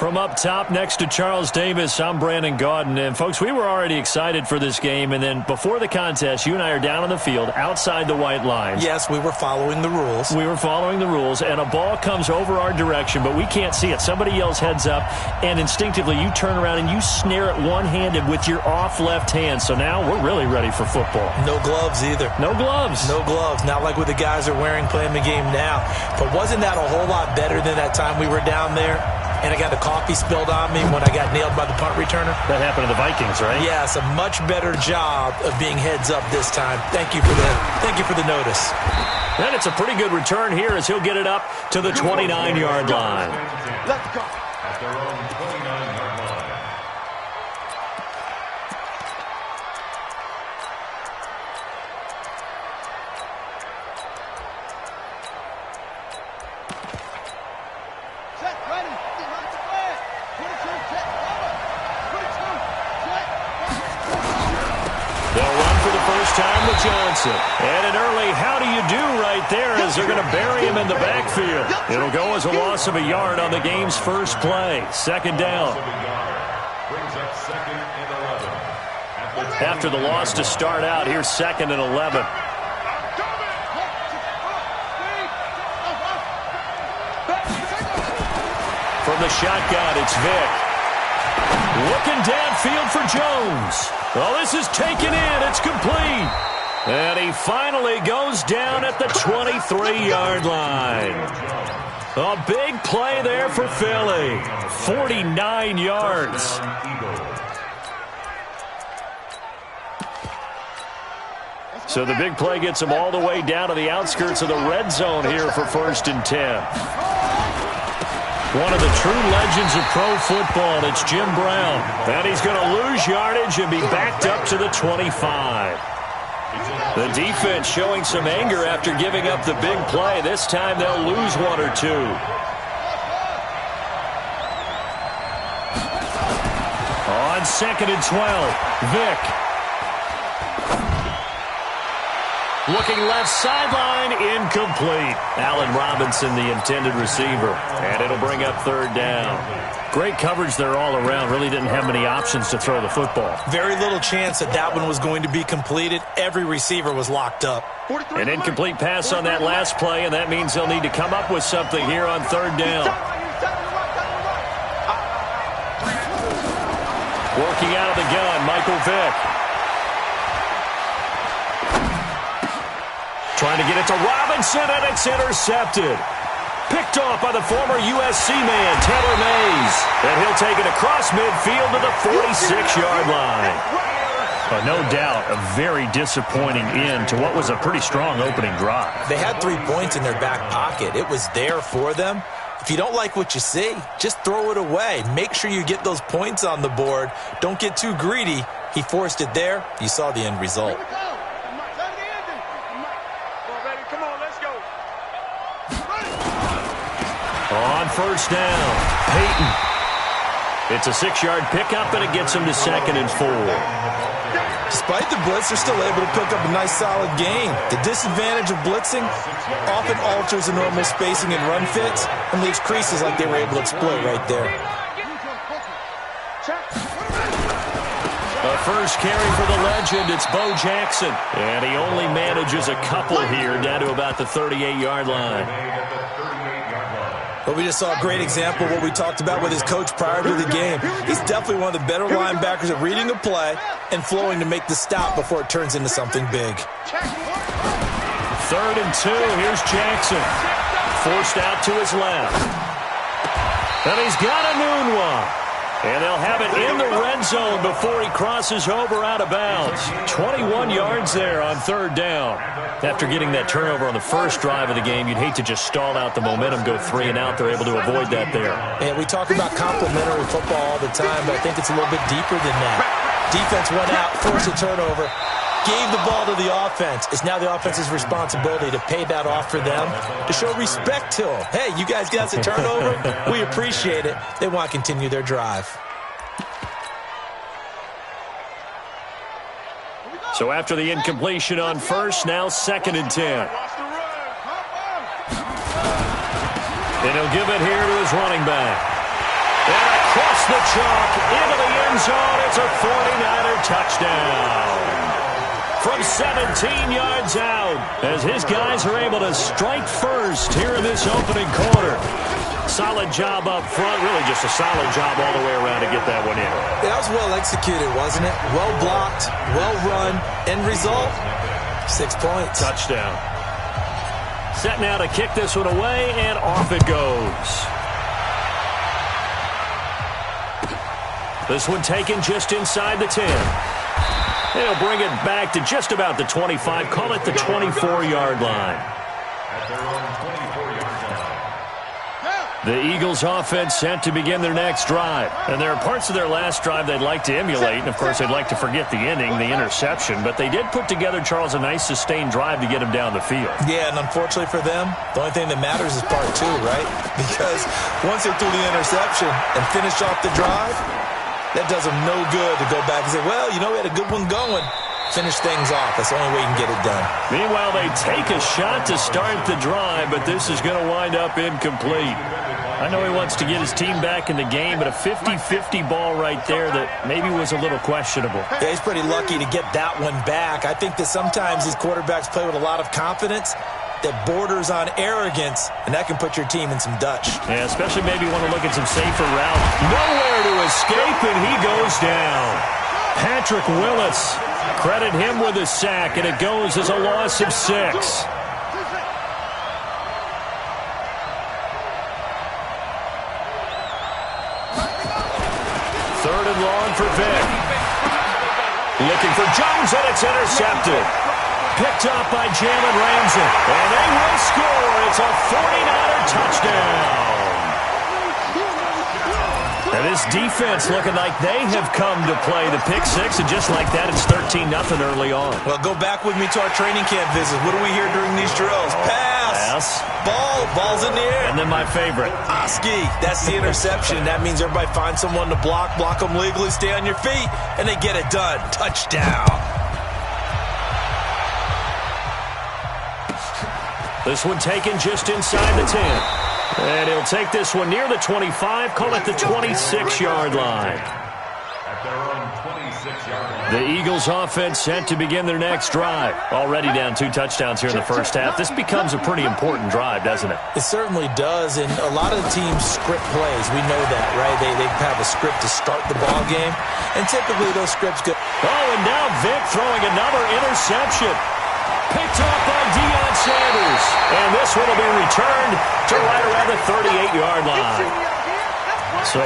From up top next to Charles Davis, I'm Brandon Gaudin. And, folks, we were already excited for this game. And then before the contest, you and I are down on the field outside the white lines. Yes, we were following the rules. We were following the rules, and a ball comes over our direction, but we can't see it. Somebody yells heads up, and instinctively you turn around and you snare it one-handed with your off left hand. So now we're really ready for football. No gloves either. No gloves. No gloves. Not like what the guys are wearing playing the game now. But wasn't that a whole lot better than that time we were down there? And I got the coffee spilled on me when I got nailed by the punt returner. That happened to the Vikings, right? Yes, a much better job of being heads up this time. Thank you for the notice. And it's a pretty good return here as he'll get it up to the 29-yard line. Let's go. At their own 29-yard line. Time with Johnson. And an early how do you do right there as they're going to bury him in the backfield. It'll go as a loss of a yard on the game's first play. Second down. After the loss to start out, here's 2nd and 11. From the shotgun, it's Vick. Looking downfield for Jones. Well, this is taken in. It's complete. And he finally goes down at the 23-yard line. A big play there for Philly. 49 yards. So the big play gets him all the way down to the outskirts of the red zone here for 1st and 10. One of the true legends of pro football, it's Jim Brown. And he's going to lose yardage and be backed up to the 25. The defense showing some anger after giving up the big play. This time they'll lose 1 or 2. On 2nd and 12, Vick. Looking left sideline, incomplete. Allen Robinson, the intended receiver. And it'll bring up 3rd down. Great coverage there all around. Really didn't have many options to throw the football. Very little chance that one was going to be completed. Every receiver was locked up. An incomplete pass on that last play, and that means they'll need to come up with something here on 3rd down. Working out of the gun, Michael Vick. Trying to get it to Robinson, and it's intercepted. Picked off by the former USC man, Taylor Mays. And he'll take it across midfield to the 46-yard line. No doubt a very disappointing end to what was a pretty strong opening drive. They had 3 points in their back pocket. It was there for them. If you don't like what you see, just throw it away. Make sure you get those points on the board. Don't get too greedy. He forced it there. You saw the end result. On 1st down, Peyton. It's a 6-yard pickup, and it gets him to 2nd and 4. Despite the blitz, they're still able to pick up a nice, solid gain. The disadvantage of blitzing often alters the normal spacing and run fits and leaves creases like they were able to exploit right there. The first carry for the legend, it's Bo Jackson. And he only manages a couple here down to about the 38-yard line. But we just saw a great example of what we talked about with his coach prior to the game. He's definitely one of the better linebackers at reading a play and flowing to make the stop before it turns into something big. 3rd and 2, here's Jackson. Forced out to his left. And he's got a noon one. And they'll have it in the red zone before he crosses over out of bounds. 21 yards there on 3rd down. After getting that turnover on the first drive of the game, you'd hate to just stall out the momentum, go 3 and out. They're able to avoid that there. And we talk about complementary football all the time, but I think it's a little bit deeper than that. Defense went out, forced a turnover, gave the ball to the offense. It's now the offense's responsibility to pay that off for them, to show respect to them. Hey, you guys got us a turnover. We appreciate it. They want to continue their drive. So after the incompletion on 1st, now 2nd and 10. And he'll give it here to his running back. And across the chalk into the end zone. It's a 49er touchdown. From 17 yards out, as his guys are able to strike first here in this opening quarter. Solid job up front, really just a solid job all the way around to get that one in. That was well executed, wasn't it? Well blocked, well run. End result, 6 points. Touchdown. Set now to kick this one away, and off it goes. This one taken just inside the 10. They'll bring it back to just about the 25. Call it the 24-yard line. At their own 24-yard line. The Eagles offense set to begin their next drive. And there are parts of their last drive they'd like to emulate. And, of course, they'd like to forget the ending, the interception. But they did put together, Charles, a nice sustained drive to get them down the field. Yeah, and unfortunately for them, the only thing that matters is part two, right? Because once they threw the interception and finished off the drive, that does them no good to go back and say, well, you know, we had a good one going. Finish things off. That's the only way you can get it done. Meanwhile, they take a shot to start the drive, but this is going to wind up incomplete. I know he wants to get his team back in the game, but a 50-50 ball right there that maybe was a little questionable. Yeah, he's pretty lucky to get that one back. I think that sometimes these quarterbacks play with a lot of confidence that borders on arrogance, and that can put your team in some Dutch. Yeah, especially maybe want to look at some safer routes. Nowhere to escape, and he goes down. Patrick Willis, credit him with a sack, and it goes as a loss of 6. Third and long for Vick. Looking for Jones, and it's intercepted. Picked up by Jalen Ramsey. And they will score. It's a 49er touchdown. And this defense looking like they have come to play the pick six, and just like that, it's 13-0 early on. Well, go back with me to our training camp visit. What do we hear during these drills? Pass. Ball's in the air. And then my favorite. Oski, that's the interception. That means everybody finds someone to block them legally, stay on your feet, and they get it done. Touchdown. This one taken just inside the 10. And he'll take this one near the 25, call it the 26-yard line. At their own 26-yard line. The Eagles offense set to begin their next drive. Already down 2 touchdowns here in the first half. This becomes a pretty important drive, doesn't it? It certainly does, and a lot of the teams script plays. We know that, right? They have a script to start the ball game, and typically those scripts go. Oh, and now Vick throwing another interception. Picked off by Deion Sanders. And this one will be returned to right around the 38-yard line. So